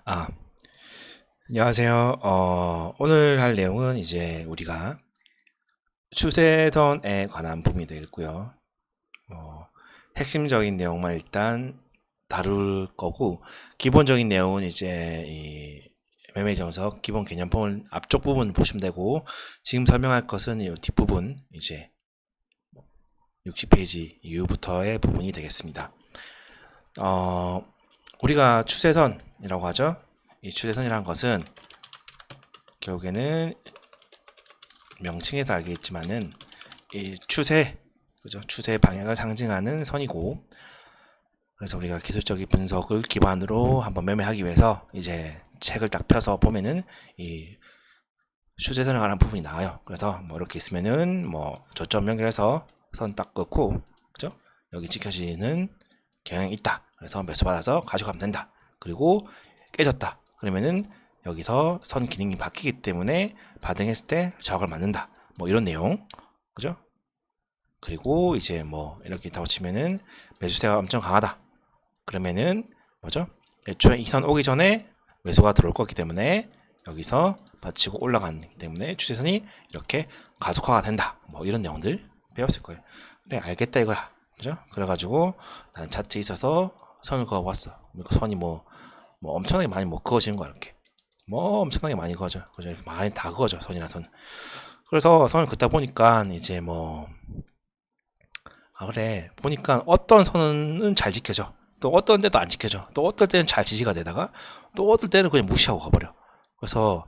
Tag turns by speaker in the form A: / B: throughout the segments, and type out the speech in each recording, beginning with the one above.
A: 아, 안녕하세요. 오늘 할 내용은 이제 우리가 추세선에 관한 부분이 되겠고요. 핵심적인 내용만 일단 다룰 거고, 기본적인 내용은 이제 이 매매 정석 기본 개념법을 앞쪽 부분 보시면 되고, 지금 설명할 것은 이 뒷부분 이제 60페이지 이후부터의 부분이 되겠습니다. 우리가 추세선이라고 하죠. 이 추세선이라는 것은 결국에는 명칭에서 알겠지만은 이 추세, 그죠? 추세 방향을 상징하는 선이고, 그래서 우리가 기술적인 분석을 기반으로 한번 매매하기 위해서 이제 책을 딱 펴서 보면은 이 추세선에 관한 부분이 나와요. 그래서 뭐 이렇게 있으면은 뭐 저점 연결해서 선 딱 긋고, 그죠? 여기 지켜지는 경향이 있다. 그래서 매수 받아서 가져가면 된다. 그리고 깨졌다. 그러면은 여기서 선 기능이 바뀌기 때문에 반등했을 때 저항을 맞는다. 뭐 이런 내용. 그죠? 그리고 이제 뭐 이렇게 있다고 치면은 매수세가 엄청 강하다. 그러면은 뭐죠? 애초에 이 선 오기 전에 매수가 들어올 거기 때문에 여기서 받치고 올라가기 때문에 추세선이 이렇게 가속화가 된다. 뭐 이런 내용들 배웠을 거예요. 그래, 알겠다 이거야. 그죠? 그래가지고 나는 차트에 있어서 선을 그어봤어. 그러니까 선이 뭐 엄청나게 많이 못 그어지는 거야 이렇게. 뭐 엄청나게 많이 그어져. 그죠? 이렇게 많이 다 그어져 선이나 선. 그래서 선을 긋다 보니까 이제 뭐 그래 보니까 어떤 선은 잘 지켜져. 또 어떤 때도 안 지켜져. 또 어떨 때는 잘 지지가 되다가 또 어떨 때는 그냥 무시하고 가버려. 그래서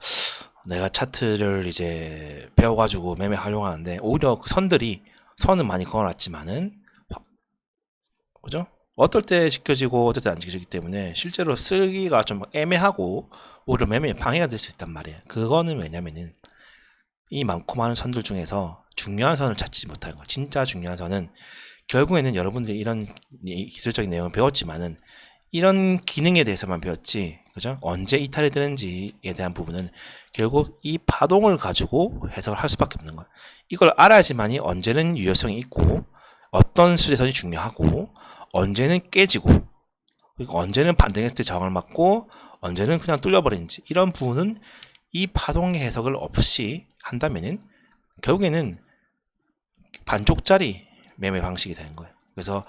A: 내가 차트를 이제 배워가지고 매매하려고 하는데 오히려 그 선들이 선은 많이 그어놨지만은 그죠? 어떨 때 지켜지고 어떨 때 안 지켜지기 때문에 실제로 쓰기가 좀 애매하고 오히려 매매에 방해가 될 수 있단 말이에요. 그거는 왜냐면은 이 많고 많은 선들 중에서 중요한 선을 찾지 못하는 거. 진짜 중요한 선은 결국에는 여러분들이 이런 기술적인 내용을 배웠지만은 이런 기능에 대해서만 배웠지, 그죠? 언제 이탈이 되는지에 대한 부분은 결국 이 파동을 가지고 해석을 할 수밖에 없는 거야. 이걸 알아야지만이 언제는 유효성이 있고, 어떤 수제선이 중요하고, 언제는 깨지고, 그리고 언제는 반등했을 때 저항을 맞고, 언제는 그냥 뚫려버리는지, 이런 부분은 이 파동의 해석을 없이 한다면은 결국에는 반쪽짜리 매매 방식이 되는 거예요. 그래서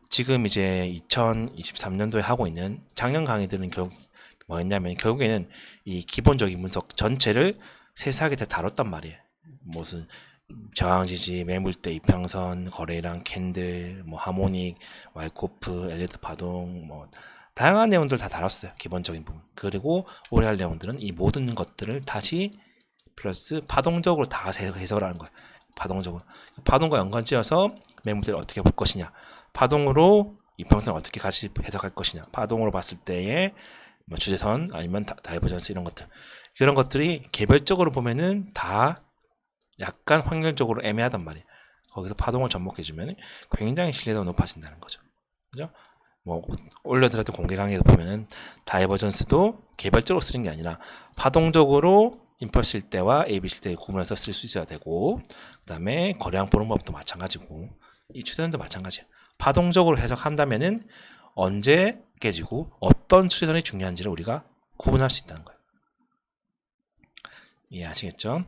A: 지금 이제 2023년도에 하고 있는 작년 강의들은 결국 뭐였냐면 결국에는 이 기본적인 분석 전체를 세세하게 다 다뤘단 말이에요. 무슨 저항지지, 매물대, 이평선, 거래량, 캔들, 뭐 하모닉, 와이코프, 엘리트 파동, 뭐 다양한 내용들 다 다뤘어요. 기본적인 부분. 그리고 올해 할 내용들은 이 모든 것들을 다시 플러스 파동적으로 다 해석을 하는 거예요. 파동적으로. 파동과 연관지어서 매물대를 어떻게 볼 것이냐. 파동으로 이평선을 어떻게 같이 해석할 것이냐. 파동으로 봤을 때의 뭐 주제선 아니면 다이버전스 이런 것들. 이런 것들이 개별적으로 보면은 다 약간 확률적으로 애매하단 말이에요. 거기서 파동을 접목해주면 굉장히 신뢰도가 높아진다는 거죠. 그죠? 뭐 올려드렸던 공개 강의에서 보면은 다이버전스도 개별적으로 쓰는 게 아니라 파동적으로 임펄스일 때와 ABC일 때 구분해서 쓸 수 있어야 되고, 그 다음에 거래량 보는 법도 마찬가지고 이 추세선도 마찬가지예요. 파동적으로 해석한다면은 언제 깨지고 어떤 추세선이 중요한지를 우리가 구분할 수 있다는 거예요. 이해하시겠죠?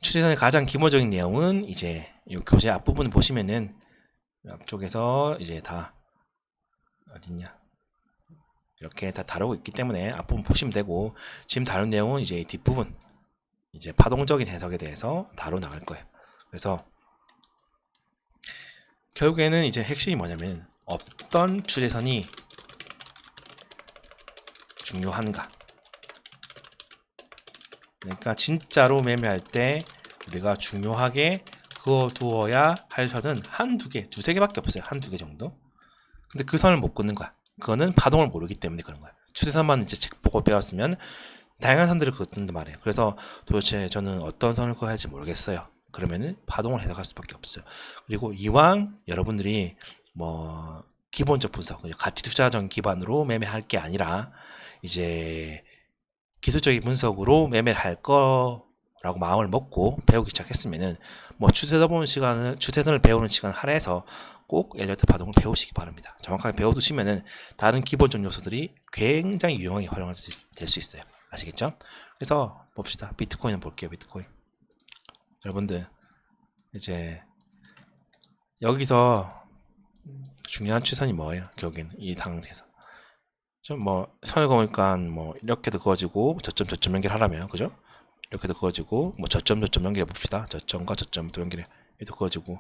A: 추세선의 가장 기본적인 내용은 이제 이 교재 앞부분을 보시면은 앞쪽에서 이제 다 어딨냐 이렇게 다 다루고 있기 때문에 앞부분 보시면 되고, 지금 다룬 내용은 이제 뒷부분 이제 파동적인 해석에 대해서 다루 나갈 거예요. 그래서 결국에는 이제 핵심이 뭐냐면 어떤 추세선이 중요한가. 그러니까 진짜로 매매할 때 우리가 중요하게 그어두어야 할 선은 한두 개, 두세 개밖에 없어요. 한두 개 정도. 근데 그 선을 못 긋는 거야. 그거는 파동을 모르기 때문에 그런 거야. 추세선만 이제 책 보고 배웠으면 다양한 선들을 긋는단 말이에요. 그래서 도대체 저는 어떤 선을 그어야 할지 모르겠어요. 그러면은 파동을 해석할 수밖에 없어요. 그리고 이왕 여러분들이 뭐 기본적 분석, 가치 투자적 기반으로 매매할 게 아니라 이제 기술적인 분석으로 매매를 할 거라고 마음을 먹고 배우기 시작했으면은 뭐 추세선을 배우는 시간 할애해서 꼭 엘리어트 파동을 배우시기 바랍니다. 정확하게 배워두시면은 다른 기본적 요소들이 굉장히 유용하게 활용될 수 있어요. 아시겠죠? 그래서 봅시다. 비트코인을 볼게요. 비트코인. 여러분들 이제 여기서 중요한 추선이 뭐예요? 결국에는 이 상태에서 좀 뭐 선을 그으니까 뭐 이렇게도 그어지고 저점 연결하라면 그죠? 이렇게도 그어지고 뭐 저점 연결해 봅시다. 저점과 저점 또 연결해 얘도 그어지고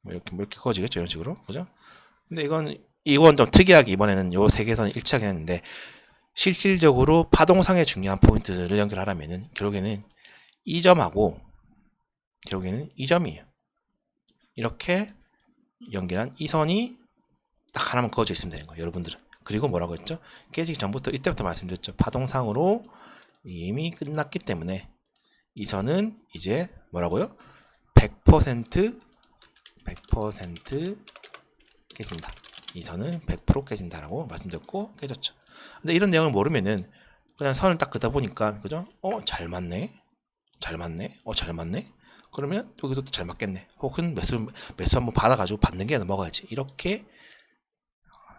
A: 뭐 이렇게 그어지겠죠? 이런 식으로 그죠? 근데 이건 좀 특이하게 이번에는 요 세 개선은 일치하긴 했는데 실질적으로 파동상의 중요한 포인트를 연결하려면은 결국에는 이 점하고 결국에는 이 점이에요. 이렇게 연결한 이 선이 딱 하나만 그어져 있으면 되는 거예요. 여러분들은. 그리고 뭐라고 했죠? 깨지기 전부터 이때부터 말씀드렸죠. 파동상으로 이미 끝났기 때문에 이 선은 이제 뭐라고요? 100% 깨진다. 이 선은 100% 깨진다라고 말씀드렸고 깨졌죠. 근데 이런 내용을 모르면은 그냥 선을 딱 그다 보니까 그죠? 잘 맞네. 잘 맞네. 잘 맞네. 그러면 여기도 잘 맞겠네. 혹은 매수 한번 받아가지고 받는 게 먹어야지. 이렇게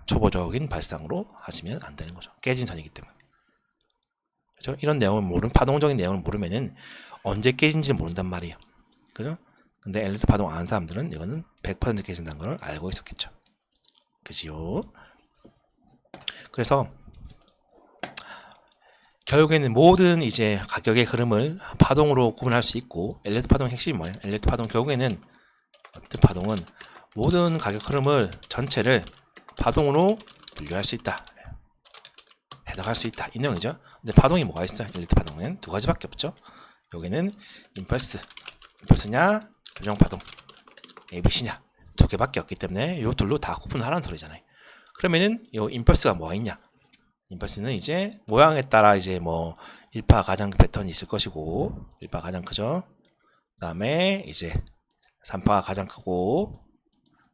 A: 초보적인 발상으로 하시면 안 되는 거죠. 깨진 선이기 때문에. 그죠? 이런 내용을 파동적인 내용을 모르면은 언제 깨진지 모른단 말이에요. 그죠? 근데 엘리트 파동 아는 사람들은 이거는 100% 깨진다는 걸 알고 있었겠죠. 그지요? 그래서 결국에는 모든 이제 가격의 흐름을 파동으로 구분할 수 있고 엘리트 파동의 핵심이 뭐예요? 엘리트 파동 결국에는 엘리트 파동은 모든 가격 흐름을 전체를 파동으로 분류할 수 있다. 해석할 수 있다. 이 내용이죠. 근데 파동이 뭐가 있어요? 엘리트 파동은 두 가지밖에 없죠. 여기는 임펄스냐 조정파동 ABC냐 두 개밖에 없기 때문에 이 둘로 다 구분하라는 소리잖아요. 그러면은 이 임펄스가 뭐가 있냐? 임펄스는 이제 모양에 따라 이제 뭐 1파 가장 패턴이 있을 것이고 1파 가장 크죠. 그 다음에 이제 3파가 가장 크고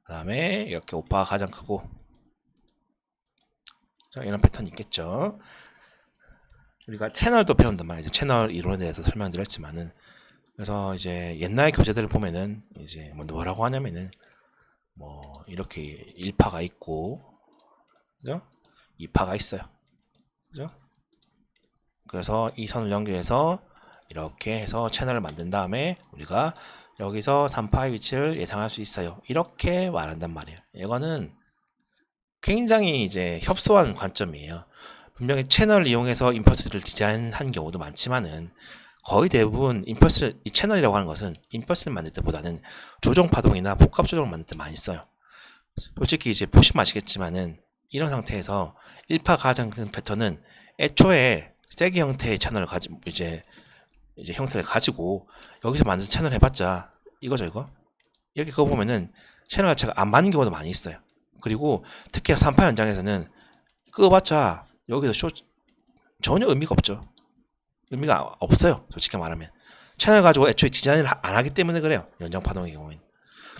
A: 그 다음에 이렇게 5파가 가장 크고 이런 패턴이 있겠죠. 우리가 채널도 배운단 말이죠. 채널 이론에 대해서 설명드렸지만은 그래서 이제 옛날 교재들을 보면은 이제 뭐라고 하냐면은 뭐 이렇게 1파가 있고 그죠? 2파가 있어요. 그죠? 그래서 이 선을 연결해서 이렇게 해서 채널을 만든 다음에 우리가 여기서 3파의 위치를 예상할 수 있어요. 이렇게 말한단 말이에요. 이거는 굉장히 이제 협소한 관점이에요. 분명히 채널을 이용해서 임펄스를 디자인한 경우도 많지만은 거의 대부분 이 채널이라고 하는 것은 임펄스를 만들 때보다는 조정 파동이나 복합 조정을 만들 때 많이 써요. 솔직히 이제 보시면 아시겠지만은 이런 상태에서 1파 가장 큰 패턴은 애초에 세기 형태의 채널을 가지고 이제 형태를 가지고 여기서 만든 채널 해봤자 이거죠 이거 이렇게 그거 보면은 채널 자체가 안 맞는 경우도 많이 있어요. 그리고 특히 3파 현장에서는 끄어봤자 여기서 전혀 의미가 없죠. 의미가 없어요. 솔직히 말하면 채널 가지고 애초에 디자인을 안 하기 때문에 그래요. 연장 파동의 경우에는.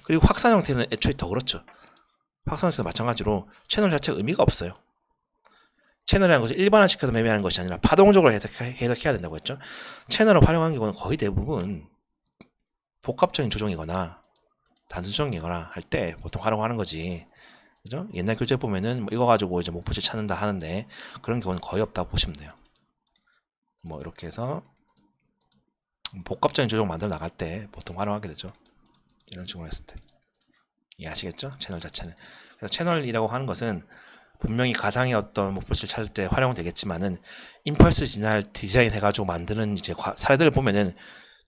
A: 그리고 확산 형태는 애초에 더 그렇죠. 확산 형태도 마찬가지로 채널 자체가 의미가 없어요. 채널이라는 것을 일반화시켜서 매매하는 것이 아니라 파동적으로 해석해야 된다고 했죠. 채널을 활용한 경우는 거의 대부분 복합적인 조정이거나 단순 조정이거나 할 때 보통 활용하는 거지. 그죠? 옛날 교재 보면은 뭐 이거 가지고 이제 목표치 찾는다 하는데 그런 경우는 거의 없다고 보시면 돼요. 뭐 이렇게 해서 복합적인 조정 만들어 나갈 때 보통 활용하게 되죠. 이런 식으로 했을 때. 이해하시겠죠? 채널 자체는. 그래서 채널이라고 하는 것은 분명히 가상의 어떤 목표치를 찾을 때 활용되겠지만은 임펄스 디자인 해가지고 만드는 이제 사례들을 보면은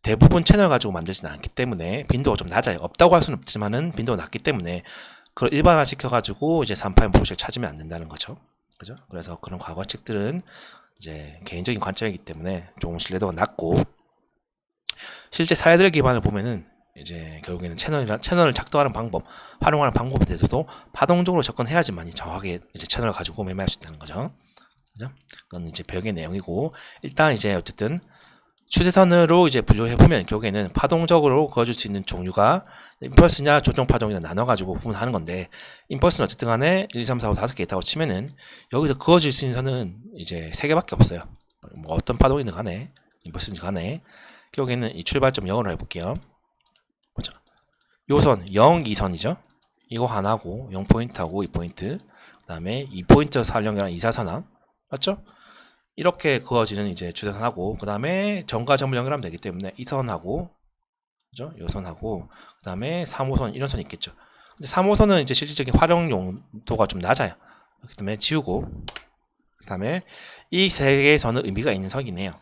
A: 대부분 채널 가지고 만들지는 않기 때문에 빈도가 좀 낮아요. 없다고 할 수는 없지만은 빈도가 낮기 때문에 그걸 일반화 시켜가지고 이제 3파의 목표치를 찾으면 안 된다는 거죠. 그죠? 그래서 그런 과거 책들은 이제 개인적인 관점이기 때문에 조금 신뢰도가 낮고 실제 사례들 기반을 보면은 이제 결국에는 채널을 작동하는 방법, 활용하는 방법에 대해서도 파동적으로 접근해야지만 정확하게 이제 채널을 가지고 매매할 수 있다는 거죠. 그죠? 그건 이제 별개의 내용이고 일단 이제 어쨌든 추세선으로 이제 분류해 보면 결국에는 파동적으로 그어줄 수 있는 종류가 임펄스냐 조정 파동이냐 나눠가지고 구분하는 건데 임펄스는 어쨌든 간에 1, 2, 3, 4, 5, 5개 있다고 치면은 여기서 그어질 수 있는 선은 이제 3개밖에 없어요. 뭐 어떤 파동이든 간에 임펄스든 간에 결국에는 이 출발점 0으로 해볼게요. 요 선 0, 2선이죠. 이거 하나고 0포인트하고 2포인트, 그 다음에 2포인트 활용이랑 이사선항 맞죠? 이렇게 그어지는 이제 주대선하고, 그 다음에 점과 점을 연결하면 되기 때문에 이 선하고, 그죠? 요 선하고, 그 다음에 3호선 이런 선이 있겠죠. 근데 3호선은 이제 실질적인 활용 용도가 좀 낮아요. 그렇기 때문에 지우고, 그 다음에 이 세 개의 선은 의미가 있는 선이네요.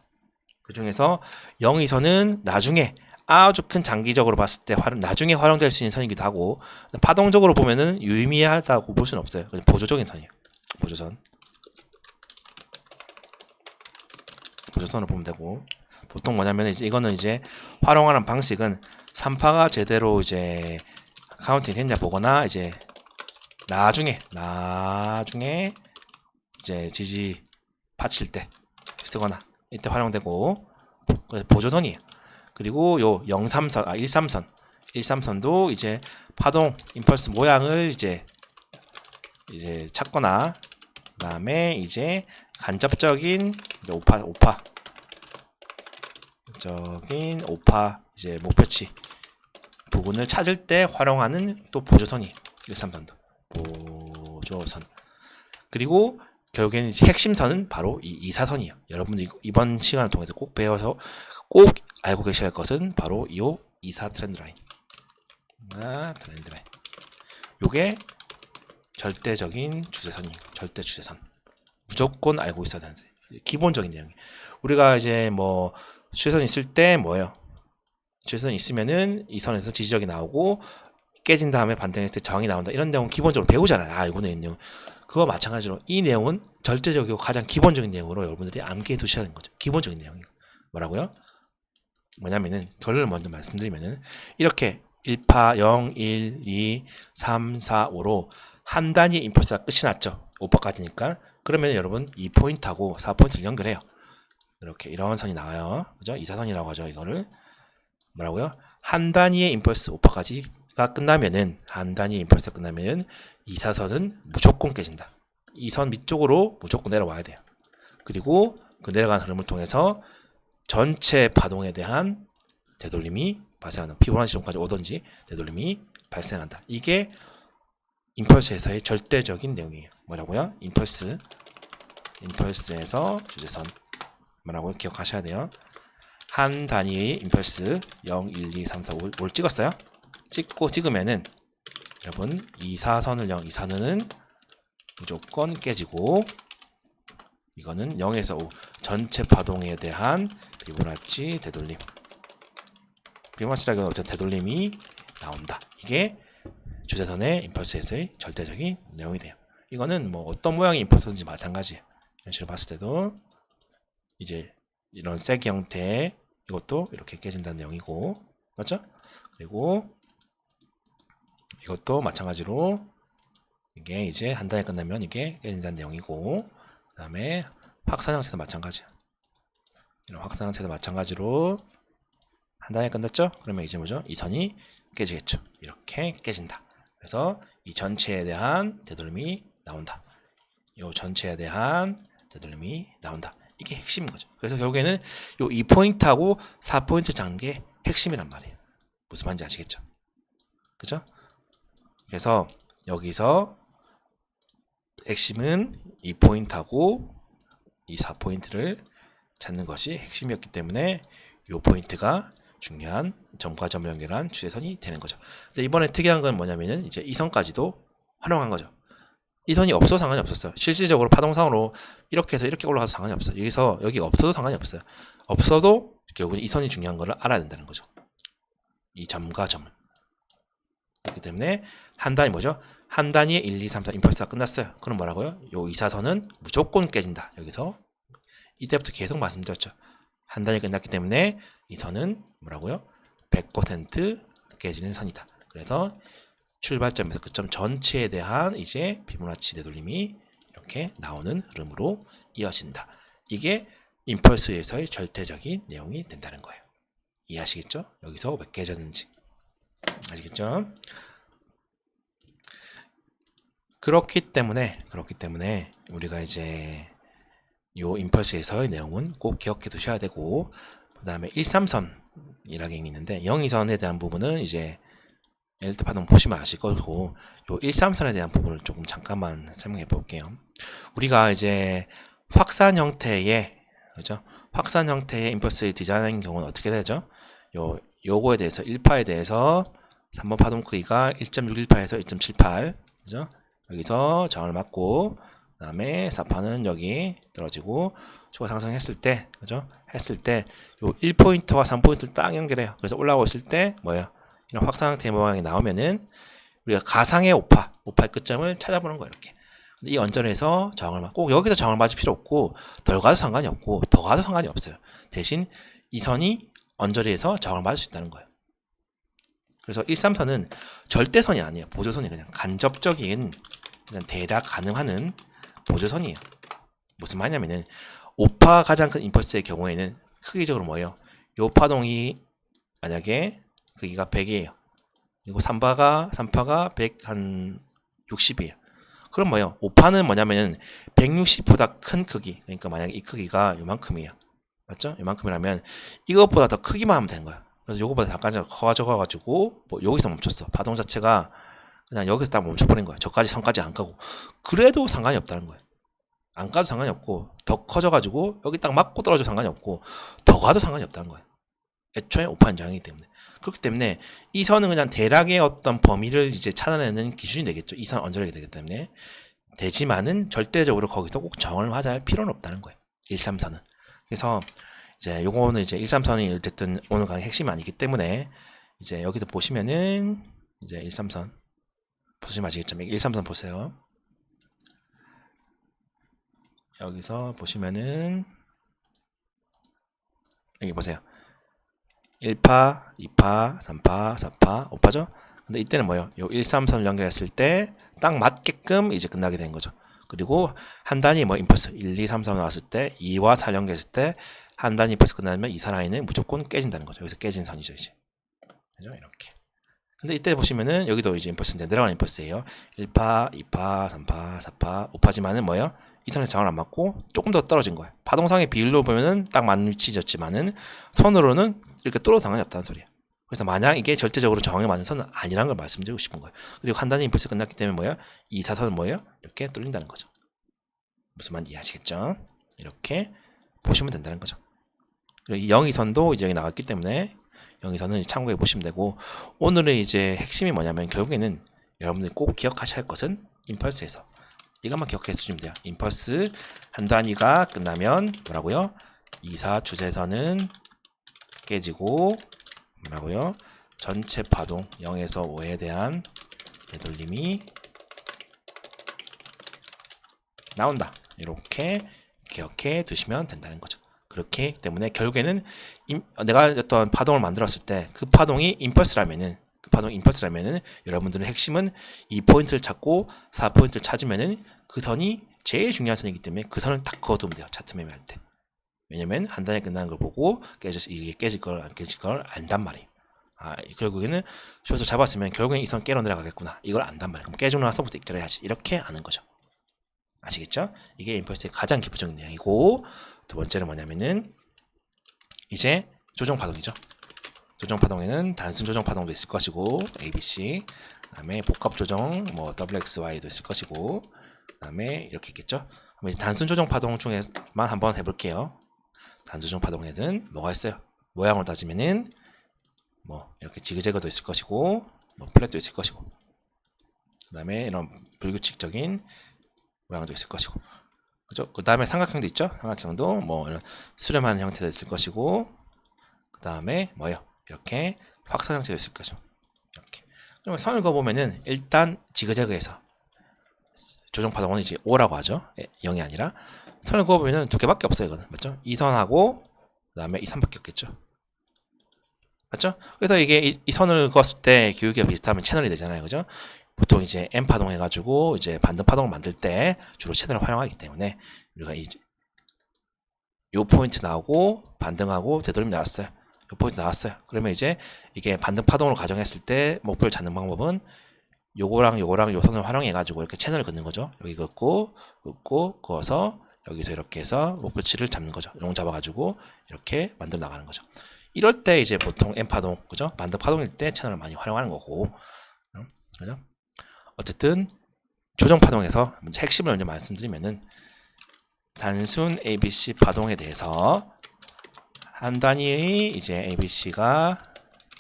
A: 그 중에서 0, 2선은 나중에 아주 큰 장기적으로 봤을 때 나중에 활용될 수 있는 선이기도 하고, 파동적으로 보면은 유의미하다고 볼 수는 없어요. 보조적인 선이에요. 보조선. 보조선을 보면 되고, 보통 뭐냐면 이제 이거는 이제 활용하는 방식은 3파가 제대로 이제 카운팅 됐냐 보거나, 이제 나중에 이제 지지 받칠 때 쓰거나 이때 활용되고, 보조선이에요. 그리고 요 0,3선, 1,3선, 1,3선도 이제 파동 임펄스 모양을 이제 찾거나, 그 다음에 이제 간접적인 오파 이제 목표치 부분을 찾을 때 활용하는 또 보조선이 1,3선도 보조선. 그리고 결국에는 이제 핵심선은 바로 이 2사선이에요. 여러분들 이번 시간을 통해서 꼭 배워서 꼭 알고 계셔야 할 것은 바로 이 2사 트렌드 라인. 트렌드 라인. 요게 절대적인 주제선이에요. 절대 주제선. 무조건 알고 있어야 되는 기본적인 내용이에요. 우리가 이제 뭐 주제선 있을 때 뭐예요? 주제선 있으면은 이 선에서 지지력이 나오고 깨진 다음에 반등했을 때 저항이 나온다. 이런 내용 기본적으로 배우잖아요. 알고는 있는 내용. 그거 마찬가지로 이 내용은 절대적이고 가장 기본적인 내용으로 여러분들이 암기해 두셔야 하는 거죠. 기본적인 내용이에요. 뭐라고요? 뭐냐면은 결론을 먼저 말씀드리면은 이렇게 1파 0, 1, 2, 3, 4, 5로 한 단위의 임펄스가 끝이 났죠. 5파까지니까. 그러면 여러분 2포인트하고 4포인트를 연결해요. 이렇게 이런 선이 나와요. 그죠? 이사선이라고 하죠. 이거를 뭐라고요? 한 단위의 임펄스 5파까지가 끝나면은, 한 단위의 임펄스가 끝나면은 이사선은 무조건 깨진다. 이 선 밑쪽으로 무조건 내려와야 돼요. 그리고 그 내려가는 흐름을 통해서 전체 파동에 대한 되돌림이 발생하는, 피보나치 지점까지 오던지 되돌림이 발생한다. 이게 임펄스에서의 절대적인 내용이에요. 뭐라고요? 임펄스에서 주제선 뭐라고요? 기억하셔야 돼요. 한 단위의 임펄스 0, 1, 2, 3, 4, 5를 찍었어요. 찍으면은 여러분 2사선을 0, 2사선은 무조건 깨지고, 이거는 0에서 5 전체 파동에 대한 피보나치 되돌림, 피보나치라기보다 어쨌든 되돌림이 나온다. 이게 주제선의 임펄스에서의 절대적인 내용이 돼요. 이거는 뭐 어떤 모양의 임펄스든지 마찬가지예요. 이런 식으로 봤을 때도 이제 이런 세기 형태, 이것도 이렇게 깨진다는 내용이고, 맞죠? 그리고 이것도 마찬가지로 이게 이제 한 단에 끝나면 이게 깨진다는 내용이고, 그 다음에 확산 형태도 마찬가지야. 이런 확산 형태도 마찬가지로 한 단에 끝났죠? 그러면 이제 뭐죠? 이 선이 깨지겠죠. 이렇게 깨진다. 그래서 이 전체에 대한 되돌림이 나온다. 이 전체에 대한 되돌림이 나온다. 이게 핵심인 거죠. 그래서 결국에는 요 2포인트하고 4포인트 잡는 게 핵심이란 말이에요. 무슨 말인지 아시겠죠? 그죠? 그래서 여기서 핵심은 2포인트하고 이 4포인트를 찾는 것이 핵심이었기 때문에 요 포인트가 중요한 점과 점을 연결한 주제선이 되는 거죠. 근데 이번에 특이한 건 뭐냐면은 이제 이 선까지도 활용한 거죠. 이 선이 없어도 상관이 없었어요. 실질적으로 파동상으로 이렇게 해서 이렇게 올라가도 상관이 없어요. 여기가 없어도 상관이 없어요. 없어도 결국은 이 선이 중요한 거를 알아야 된다는 거죠. 이 점과 점을. 그렇기 때문에 한 단위 뭐죠? 한 단위에 1, 2, 3, 4 임펄스가 끝났어요. 그럼 뭐라고요? 요 2사선은 무조건 깨진다. 여기서 이때부터 계속 말씀드렸죠. 한 단위 끝났기 때문에 이 선은 뭐라고요? 100% 깨지는 선이다. 그래서 출발점에서 끝점 전체에 대한 이제 피보나치 되돌림이 이렇게 나오는 흐름으로 이어진다. 이게 임펄스에서의 절대적인 내용이 된다는 거예요. 이해하시겠죠? 여기서 왜 깨졌는지 아시겠죠? 그렇기 때문에 우리가 이제 요 임펄스에서의 내용은 꼭 기억해 두셔야 되고, 그 다음에 1, 3선이라는 게 있는데 0, 2선에 대한 부분은 이제 L대 파동 보시면 아실 거고, 요 133선에 대한 부분을 조금 잠깐만 설명해 볼게요. 우리가 이제 확산 형태의, 그죠? 확산 형태의 임펄스 디자인인 경우는 어떻게 되죠? 요거에 대해서 1파에 대해서 3번 파동 크기가 1.618에서 1.78, 그죠? 여기서 저항을 맞고, 그 다음에 4파는 여기 떨어지고, 추가 상승했을 때, 그죠? 했을 때, 요 1포인트와 3포인트를 딱 연결해요. 그래서 올라오고 있을 때, 뭐예요? 이런 확산 형태의 모양이 나오면은, 우리가 가상의 오파의 끝점을 찾아보는 거예요, 이렇게. 근데 이 언저리에서 저항을 맞고, 여기서 저항을 맞을 필요 없고, 덜 가도 상관이 없고, 더 가도 상관이 없어요. 대신 이 선이 언저리에서 저항을 맞을 수 있다는 거예요. 그래서 133선은 절대선이 아니에요. 보조선이 그냥 간접적인, 그냥 대략 가능하는 보조선이에요. 무슨 말이냐면은, 5파 가장 큰 임펄스의 경우에는 크기적으로 뭐예요? 요 파동이 만약에 크기가 100이에요. 그리고 3파가 100, 한 60이에요. 그럼 뭐예요? 5파는 뭐냐면은 160보다 큰 크기. 그러니까 만약에 이 크기가 요만큼이에요. 맞죠? 요만큼이라면 이것보다 더 크기만 하면 되는 거야. 그래서 요거보다 잠깐 커져가지고 뭐 여기서 멈췄어. 파동 자체가 그냥 여기서 딱 멈춰버린 거야. 저까지 선까지 안 가고. 그래도 상관이 없다는 거예요. 안 가도 상관이 없고 더 커져가지고 여기 딱 맞고 떨어져도 상관이 없고 더 가도 상관이 없다는 거예요. 애초에 오판 저항이기 때문에. 그렇기 때문에 이 선은 그냥 대략의 어떤 범위를 이제 찾아내는 기준이 되겠죠. 이 선 언저리가 되기 때문에. 되지만은 절대적으로 거기서 꼭 저항을 맞아야 할 필요는 없다는 거예요. 133선은. 그래서 이제 요거는 이제 133선이 어쨌든 오늘 강의 핵심이 아니기 때문에 이제 여기서 보시면은 이제 133선 보시면 아시겠지만 133선 보세요. 여기서 보시면은 여기 보세요. 1파, 2파, 3파, 4파, 5파죠? 근데 이때는 뭐예요? 요 133선을 연결했을 때 딱 맞게끔 이제 끝나게 된 거죠. 그리고 한 단위 뭐 임펄스 1, 2, 3, 4 나왔을 때 2와 4 연결했을 때 한 단위 임펄스 끝나면 2, 4 라인은 무조건 깨진다는 거죠. 여기서 깨진 선이죠, 이제. 그죠? 이렇게. 근데 이때 보시면은 여기도 이제 임펄스인데 내려가는 임펄스예요. 1파, 2파, 3파, 4파, 5파지만은 뭐예요? 이 선에서 저항을 안 맞고 조금 더 떨어진 거예요. 파동상의 비율로 보면은 딱 맞는 위치였지만은 선으로는 이렇게 뚫어도 상관이 없다는 소리예요. 그래서 만약 이게 절대적으로 저항에 맞는 선은 아니라는 걸 말씀드리고 싶은 거예요. 그리고 한 단위 임펄스 끝났기 때문에 뭐예요? 이 사선은 뭐예요? 이렇게 뚫린다는 거죠. 무슨 말인지 이해하시겠죠? 이렇게 보시면 된다는 거죠. 그리고 이 영위선도 이제 여기 나왔기 때문에 영위선은 참고해 보시면 되고, 오늘의 이제 핵심이 뭐냐면 결국에는 여러분들이 꼭 기억하셔야 할 것은 임펄스에서 이것만 기억해 주시면 돼요. 임펄스 한 단위가 끝나면 뭐라고요? 2, 4 주제선은 깨지고 뭐라고요? 전체 파동 0에서 5에 대한 되돌림이 나온다. 이렇게 기억해 두시면 된다는 거죠. 그렇기 때문에 결국에는 내가 어떤 파동을 만들었을 때 그 파동이 임펄스라면은 여러분들의 핵심은 2포인트를 찾고 4포인트를 찾으면은 그 선이 제일 중요한 선이기 때문에 그 선을 딱 그어두면 돼요. 차트 매매할 때. 왜냐면 한 단에 끝나는 걸 보고 이게 깨질 걸 안 깨질 걸 안단 말이에요. 결국에는 숏을 잡았으면 결국엔 이 선 깨러 내려가겠구나. 이걸 안단 말이에요. 그럼 깨주고 나서부터 깨려야지. 이렇게 아는 거죠. 아시겠죠? 이게 임펄스의 가장 기본적인 내용이고, 두 번째는 뭐냐면은 이제 조정 파동이죠. 조정 파동에는 단순 조정 파동도 있을 것이고, ABC, 그다음에 복합 조정, 뭐 WXY도 있을 것이고, 그다음에 이렇게 있겠죠. 그럼 이제 단순 조정 파동 중에만 한번 해볼게요. 단순 조정 파동에는 뭐가 있어요? 모양으로 따지면은 뭐 이렇게 지그재그도 있을 것이고, 뭐 플랫도 있을 것이고, 그다음에 이런 불규칙적인 모양도 있을 것이고, 그죠? 그 다음에 삼각형도 있죠. 삼각형도 뭐 이런 수렴하는 형태도 있을 것이고, 그 다음에 뭐요? 이렇게 확산 형태도 있을 거죠. 이렇게. 그러면 선을 그어보면은 일단 지그재그에서 조정 파동은 이제 5라고 하죠. 0이 아니라 선을 그어보면은 두 개밖에 없어요. 이거는 맞죠? 이 선하고 그 다음에 이 선밖에 없겠죠. 맞죠? 그래서 이게 이 선을 그었을 때 기울기가 비슷하면 채널이 되잖아요. 그죠? 보통 이제 M 파동 해가지고 이제 반등 파동을 만들 때 주로 채널을 활용하기 때문에 우리가 이제 요 포인트 나오고 반등하고 되돌림 나왔어요. 요 포인트 나왔어요. 그러면 이제 이게 반등 파동으로 가정했을 때 목표를 찾는 방법은 요거랑 요 선을 활용해가지고 이렇게 채널을 긋는 거죠. 여기 긋고 그어서 여기서 이렇게 해서 목표치를 잡는 거죠. 용 잡아가지고 이렇게 만들어 나가는 거죠. 이럴 때 이제 보통 M 파동, 그죠? 반등 파동일 때 채널을 많이 활용하는 거고, 그죠? 어쨌든 조정 파동에서 핵심을 먼저 말씀드리면은 단순 ABC 파동에 대해서 한 단위의 이제 ABC가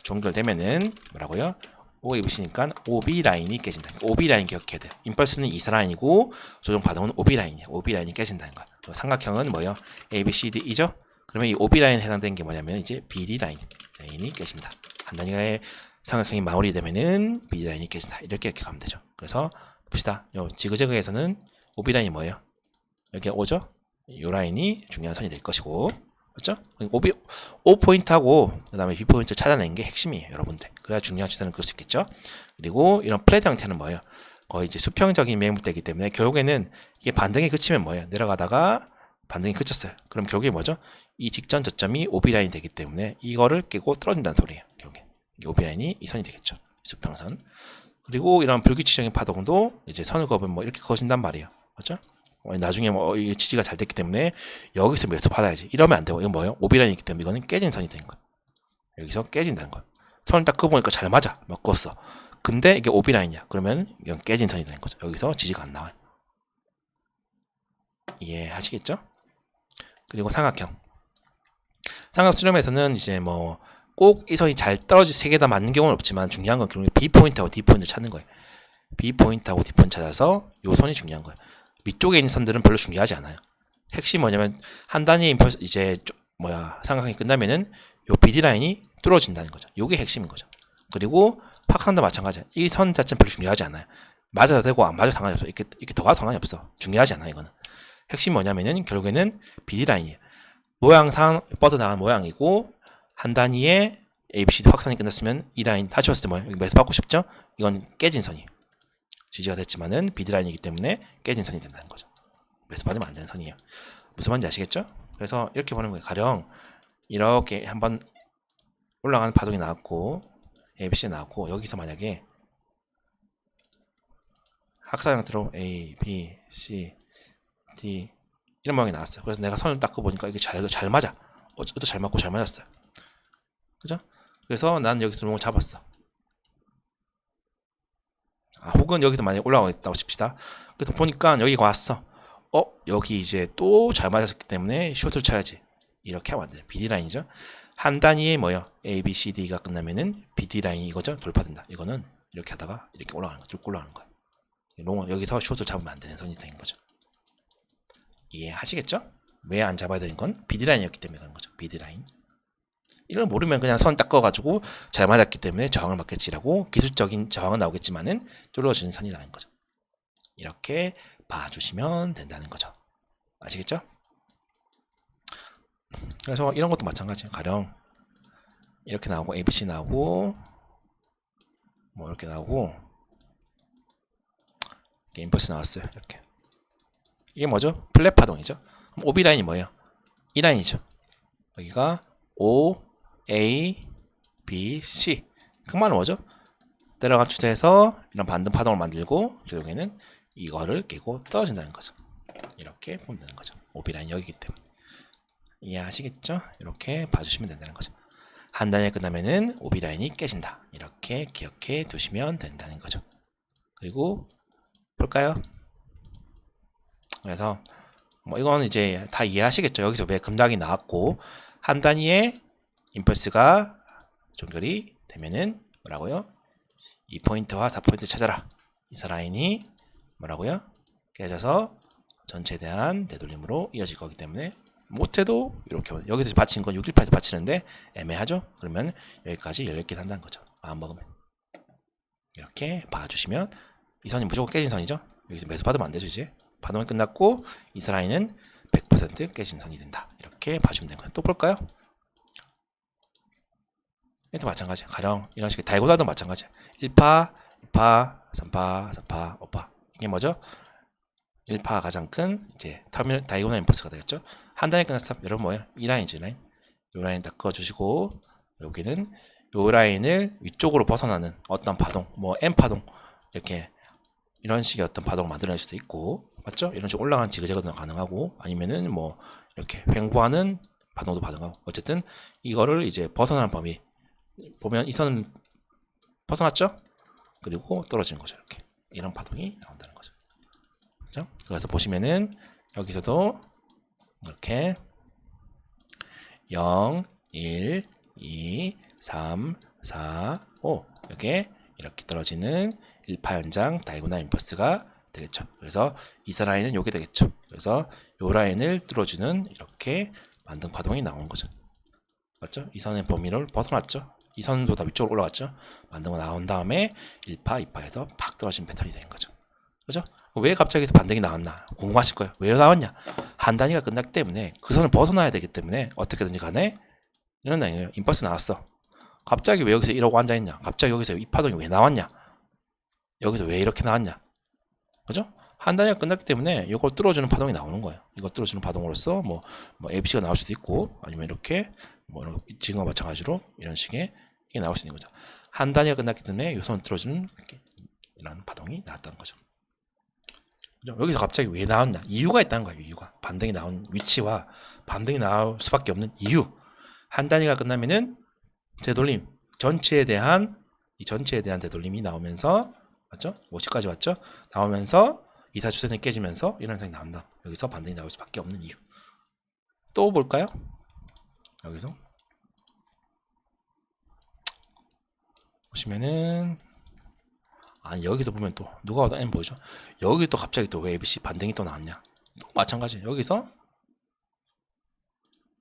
A: 종결되면은 뭐라고요? OABC니까 OB 라인이 깨진다. OB 라인 기억해야 돼. 임펄스는 이사 라인이고 조정 파동은 OB 라인이에요. OB 라인이 깨진다는 거야. 삼각형은 뭐예요? ABCD이죠? 그러면 이 OB 라인에 해당되는 게 뭐냐면 이제 BD 라인이 깨진다. 한 단위의 삼각형이 마무리되면은 BD 라인이 깨진다. 이렇게 기억하면 되죠. 그래서 봅시다. 요 지그재그에서는 OB 라인이 뭐예요? 여기 오죠? 이 라인이 중요한 선이 될 것이고, 맞죠? O 포인트하고 그다음에 B 포인트를 찾아내는 게 핵심이에요, 여러분들. 그래야 중요한 지선을 그을 수 있겠죠. 그리고 이런 플랫 형태는 뭐예요? 거의 이제 수평적인 매물대이기 때문에 결국에는 이게 반등이 그치면 뭐예요? 내려가다가 반등이 그쳤어요. 그럼 결국에 뭐죠? 이 직전 저점이 OB 라인이 되기 때문에 이거를 깨고 떨어진다는 소리예요. 결국에 OB 라인이 이 선이 되겠죠. 수평선. 그리고 이런 불규칙적인 파동도 이제 선을 그으면 뭐 이렇게 그어진단 말이에요. 맞죠? 나중에 뭐 이게 지지가 잘 됐기 때문에 여기서 매수 받아야지. 이러면 안 되고 이건 뭐예요? 오비 라인이 있기 때문에 이거는 깨진 선이 되는 거야. 여기서 깨진다는 거야. 선을 딱 그어보니까 잘 맞아. 막 그었어. 근데 이게 오비 라인이야. 그러면 이건 깨진 선이 되는 거죠. 여기서 지지가 안 나와요. 이해하시겠죠? 그리고 삼각형. 삼각 수렴에서는 이제 뭐 꼭 이 선이 잘 떨어지 세 개 다 맞는 경우는 없지만 중요한 건 결국에 B 포인트하고 D 포인트 찾는 거예요. B 포인트하고 D 포인트 찾아서 요 선이 중요한 거예요. 위쪽에 있는 선들은 별로 중요하지 않아요. 핵심이 뭐냐면 한 단위 임펄스 이제 삼각형이 끝나면은 요 BD 라인이 뚫어진다는 거죠. 요게 핵심인 거죠. 그리고 확산도 마찬가지야. 이 선 자체는 별로 중요하지 않아요. 맞아도 되고 안 맞아도 상관이 없어. 이렇게 더 가도 상관이 없어. 중요하지 않아 이거는. 핵심이 뭐냐면은 결국에는 BD 라인이에요. 모양상 뻗어나간 모양이고 한 단위의 ABCD 확산이 끝났으면 이 라인 다시 왔을 때 뭐예요? 여기 매수 받고 싶죠? 이건 깨진 선이에요. 지지가 됐지만은 비드 라인이기 때문에 깨진 선이 된다는 거죠. 매수 받으면 안 되는 선이에요. 무슨 말인지 아시겠죠? 그래서 이렇게 보는 거예요. 가령 이렇게 한번 올라가는 파동이 나왔고 ABC 나왔고 여기서 만약에 학사 형태로 A, B, C, D 이런 모양이 나왔어요. 그래서 내가 선을 딱 그어보니까 이게 잘 맞아. 어쨌든 잘 맞고 잘 맞았어요. 그죠? 그래서 난 여기서 들어온 걸 잡았어. 혹은 여기서 만약에 올라가 있다고 칩시다. 그래서 보니까 여기가 왔어. 여기 이제 또 잘 맞았기 때문에 숏을 쳐야지. 이렇게 하면 안 돼요. BD 라인이죠. 한 단위의 뭐요? A, B, C, D가 끝나면은 BD 라인이 이거죠. 돌파된다. 이거는 이렇게 하다가 이렇게 올라가는 거, 쭉 올라가는 거야. 여기서 숏을 잡으면 안 되는 선이 되는 거죠. 이해하시겠죠? 왜 안 잡아야 되는 건 BD 라인이었기 때문에 그런 거죠. BD 라인. 이걸 모르면 그냥 선 닦아가지고 잘 맞았기 때문에 저항을 맞겠지라고 기술적인 저항은 나오겠지만은 뚫어지는 선이 나는 거죠. 이렇게 봐주시면 된다는 거죠. 아시겠죠? 그래서 이런 것도 마찬가지예요. 가령 이렇게 나오고 ABC 나오고 뭐 이렇게 나오고 임펄스 나왔어요. 이렇게 이게 뭐죠? 플랫 파동이죠. 그럼 OB 라인이 뭐예요? 이 라인이죠. 여기가 O, A, B, C. 그 말은 뭐죠? 내려간 추세에서 이런 반등 파동을 만들고 결국에는 이거를 깨고 떨어진다는 거죠. 이렇게 보면 되는 거죠. OB 라인 여기기 때문에. 이해하시겠죠? 이렇게 봐주시면 된다는 거죠. 한 단위 끝나면은 OB 라인이 깨진다. 이렇게 기억해 두시면 된다는 거죠. 그리고 볼까요? 그래서 뭐 이건 이제 다 이해하시겠죠? 여기서 왜 급락이 나왔고 한 단위의 임펄스가 종결이 되면은 뭐라고요? 2포인트와 4포인트 찾아라. 이 라인이 뭐라고요? 깨져서 전체에 대한 되돌림으로 이어질 거기 때문에 못해도 이렇게 여기서 받친 건 618에서 받치는데 애매하죠? 그러면 여기까지 10개 산다는 거죠. 마음 먹으면 이렇게 봐주시면 이 선이 무조건 깨진 선이죠. 여기서 매수 받으면 안 되죠. 이제 파동이 끝났고 이 라인은 100% 깨진 선이 된다. 이렇게 봐주면 되는 거예요. 또 볼까요? 이것도 마찬가지야. 가령 이런 식의 다이고나도 마찬가지야. 1파, 2파, 3파, 4파, 5파. 이게 뭐죠? 1파가 가장 큰 이제 터미널 다이고널 임펄스가 되겠죠. 한 단위 끝났어. 여러분 뭐예요? 이 라인이죠, 라인. 이 라인 딱 그어주시고 여기는 이 라인을 위쪽으로 벗어나는 어떤 파동, 뭐 M 파동 이렇게 이런 식의 어떤 파동을 만들어낼 수도 있고, 맞죠? 이런 식으로 올라가는 지그재그도 가능하고, 아니면은 뭐 이렇게 횡보하는 파동도 가능하고, 어쨌든 이거를 이제 벗어나는 범위 보면 이 선은 벗어났죠? 그리고 떨어지는 거죠. 이렇게 이런 파동이 나온다는 거죠. 그죠? 그래서 보시면은 여기서도 이렇게 0, 1, 2, 3, 4, 5 이렇게 떨어지는 1파 연장 다이고날 임펄스가 되겠죠. 그래서 이사 라인은 요게 되겠죠. 그래서 요 라인을 뚫어주는 이렇게 만든 파동이 나오는 거죠. 맞죠? 이 선의 범위를 벗어났죠. 이 선보다 위쪽으로 올라갔죠. 만든 거 나온 다음에 1파, 2파에서 팍 떨어진 패턴이 되는 거죠. 그죠? 왜 갑자기 반등이 나왔나? 궁금하실 거예요. 왜 나왔냐? 한 단위가 끝났기 때문에 그 선을 벗어나야 되기 때문에 어떻게든지 간에 이런 라인이에요. 임펄스 나왔어. 갑자기 왜 여기서 이러고 앉아있냐? 갑자기 여기서 이 파동이 왜 나왔냐? 여기서 왜 이렇게 나왔냐? 그죠? 한 단위가 끝났기 때문에 이걸 뚫어주는 파동이 나오는 거예요. 이걸 뚫어주는 파동으로서 뭐 ABC가 나올 수도 있고 아니면 이렇게 지금과 마찬가지로 이런 식의 이게 나올 수 있는 거죠. 한 단위가 끝났기 때문에 이 선을 뚫어주는 이런 파동이 나왔다는 거죠. 그죠? 여기서 갑자기 왜 나왔냐? 이유가 있다는 거예요. 이유가 반등이 나온 위치와 반등이 나올 수밖에 없는 이유. 한 단위가 끝나면은 되돌림 전체에 대한 되돌림이 나오면서 맞죠? 50까지 왔죠? 나오면서 이사 추세선이 깨지면서 이런 현상이 나온다. 여기서 반등이 나올 수밖에 없는 이유. 또 볼까요? 여기서 보시면은 여기서 보면 또 누가 와도 M 보이죠? 여기 또 갑자기 또 왜 ABC 반등이 또 나왔냐? 또 마찬가지. 여기서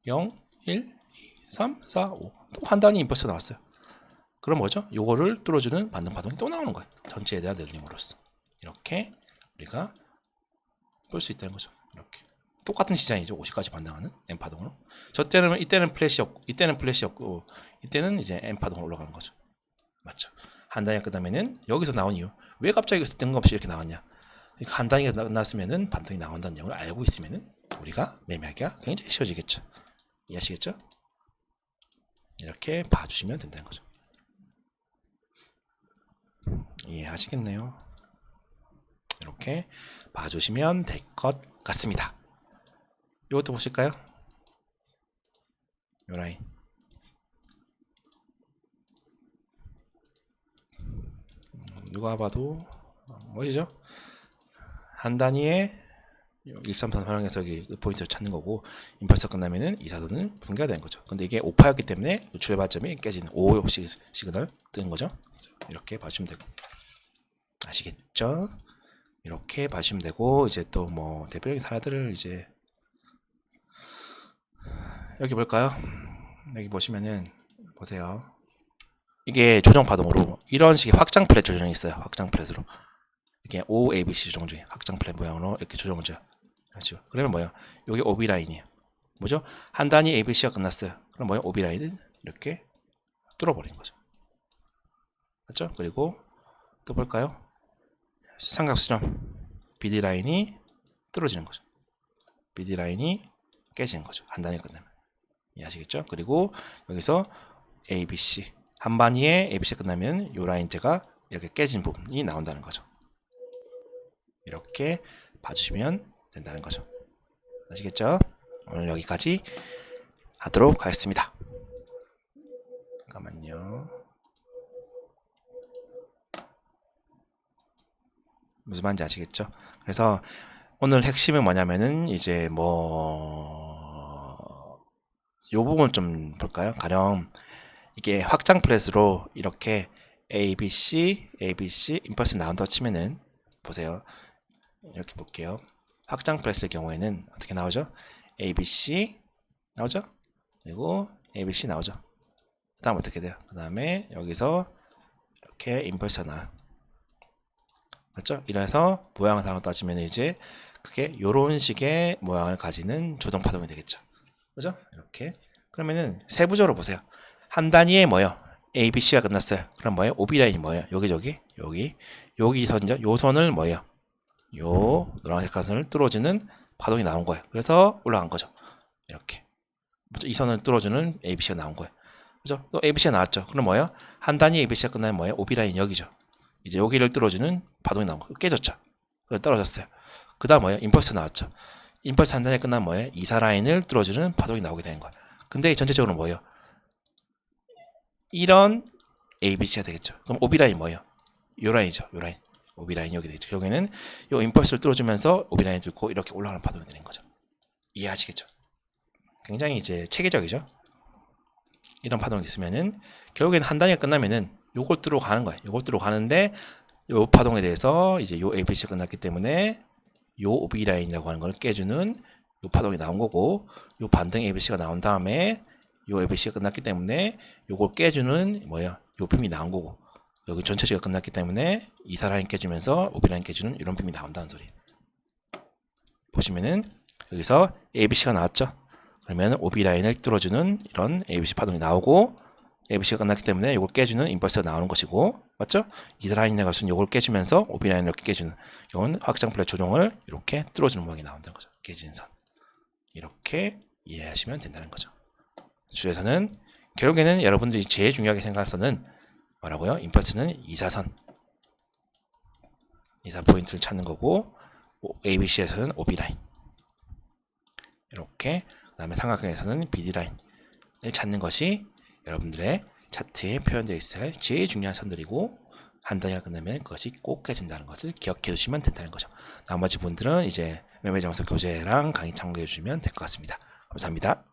A: 0, 1, 2, 3, 4, 5 또 한 단위 임펄스 나왔어요. 그럼 뭐죠? 요거를 뚫어주는 반등 파동이 또 나오는 거예요. 전체에 대한 내림으로써 이렇게 우리가 볼 수 있다는 거죠. 이렇게 똑같은 시장이죠. 50까지 반등하는 M 파동으로. 이때는 플래시였고 이때는 이제 M 파동으로 올라가는 거죠. 맞죠? 한 단위가 끝나면은 여기서 나온 이유. 왜 갑자기 뜬금없이 이렇게 나왔냐? 그러니까 한 단위가 끝났으면은 반등이 나온다는 내용을 알고 있으면은 우리가 매매하기가 굉장히 쉬워지겠죠. 이해하시겠죠? 이렇게 봐주시면 된다는 거죠. 이해하시겠네요. 이렇게 봐주시면 될 것 같습니다. 이것도 보실까요? 요 라인. 누가 봐도 뭐시죠? 한 단위에 133 활용해서 여기 포인트를 찾는 거고 임펄스 끝나면은 이 사선은 붕괴가 되는 거죠. 근데 이게 5파였기 때문에 출발점이 깨지는 5 시그널 뜨는 거죠. 이렇게 봐주시면 되고 아시겠죠? 이렇게 봐주시면 되고 이제 또 뭐 대표적인 사례들을 이제 여기 볼까요? 여기 보시면은 보세요. 이게 조정 파동으로 이런 식의 확장 플랫 조정이 있어요. 확장 플랫으로 이게 OABC 조정 중에 확장 플랫 모양으로 이렇게 조정을 줘요. 그렇죠. 그러면 뭐야? 여기 OB 라인이에요. 뭐죠? 한 단위 ABC가 끝났어요. 그럼 뭐야? OB 라인은 이렇게 뚫어버린 거죠. 맞죠? 그리고 또 볼까요? 삼각수렴 BD 라인이 뚫어지는 거죠. BD 라인이 깨지는 거죠. 한 단위 끝나면. 이해하시겠죠? 그리고 여기서 ABC 한 단위에 ABC 끝나면 이 라인대가 이렇게 깨진 부분이 나온다는 거죠. 이렇게 봐주시면 된다는 거죠. 아시겠죠? 오늘 여기까지 하도록 하겠습니다. 잠깐만요. 무슨 말인지 아시겠죠? 그래서 오늘 핵심은 뭐냐면은 이제 요 부분 좀 볼까요? 가령 이게 확장 플랫으로 이렇게 ABC 임펄스 나온다고 치면은 보세요. 이렇게 볼게요. 확장 플랫의 경우에는 어떻게 나오죠? ABC 나오죠? 그리고 ABC 나오죠. 그 다음 어떻게 돼요? 그 다음에 여기서 이렇게 임펄스가 나와요. 맞죠? 이래서 모양을 잘못 따지면 이제 그게 요런 식의 모양을 가지는 조정 파동이 되겠죠. 그죠? 이렇게. 그러면은 세부적으로 보세요. 한 단위에 뭐예요? ABC가 끝났어요. 그럼 뭐예요? OB 라인이 뭐예요? 여기 선죠? 요 선을 뭐예요? 요 노란색 선을 뚫어주는 파동이 나온 거예요. 그래서 올라간 거죠. 이렇게. 이 선을 뚫어주는 ABC가 나온 거예요. 그죠? 또 ABC가 나왔죠. 그럼 뭐예요? 한 단위 ABC가 끝나면 뭐예요? OB 라인 여기죠. 이제 여기를 뚫어주는 파동이 나온 거예요. 깨졌죠. 그래서 떨어졌어요. 그 다음 뭐예요? 임펄스 나왔죠. 임펄스 한 단위 끝나면 뭐예요? 이사 라인을 뚫어주는 파동이 나오게 되는 거예요. 근데 전체적으로 뭐예요? 이런 ABC가 되겠죠. 그럼 OB 라인 뭐예요? 요 라인이죠. 요 라인. 오비 라인 여기 되죠. 여기는 요 임펄스를 뚫어주면서 오비 라인을 뚫고 이렇게 올라가는 파동이 되는 거죠. 이해하시겠죠? 굉장히 이제 체계적이죠. 이런 파동이 있으면은 결국에는 한 단위가 끝나면은 요걸 뚫어 가는 거예요. 요걸 뚫어 가는데 요 파동에 대해서 이제 요 ABC가 끝났기 때문에 요 OB 라인이라고 하는 걸 깨주는 요 파동이 나온 거고, 요 반등 ABC가 나온 다음에 요 ABC가 끝났기 때문에 요걸 깨주는 뭐야? 요 빔이 나온 거고, 여기 전체지가 끝났기 때문에 이사 라인 깨주면서 OB 라인 깨주는 이런 빔이 나온다는 소리. 보시면은 여기서 ABC가 나왔죠. 그러면 OB 라인을 뚫어주는 이런 ABC 파동이 나오고, ABC가 끝났기 때문에 이걸 깨주는 임펄스가 나오는 것이고, 맞죠? 이 라인에 가서는 이걸 깨주면서 OB 라인을 이렇게 깨주는, 이건 확장 플랫 조정을 이렇게 뚫어주는 모양이 나온다는 거죠. 깨지는 선. 이렇게 이해하시면 된다는 거죠. 주에서는 결국에는 여러분들이 제일 중요하게 생각해서는 뭐라고요? 임펄스는 이사선, 이사 포인트를 찾는 거고, ABC에서는 OB 라인, 이렇게, 그 다음에 삼각형에서는 BD 라인을 찾는 것이 여러분들의 차트에 표현되어 있어야 할 제일 중요한 선들이고, 한 단위가 끝나면 그것이 꼭 깨진다는 것을 기억해 두시면 된다는 거죠. 나머지 분들은 이제 매매정석 교재랑 강의 참고해 주시면 될 것 같습니다. 감사합니다.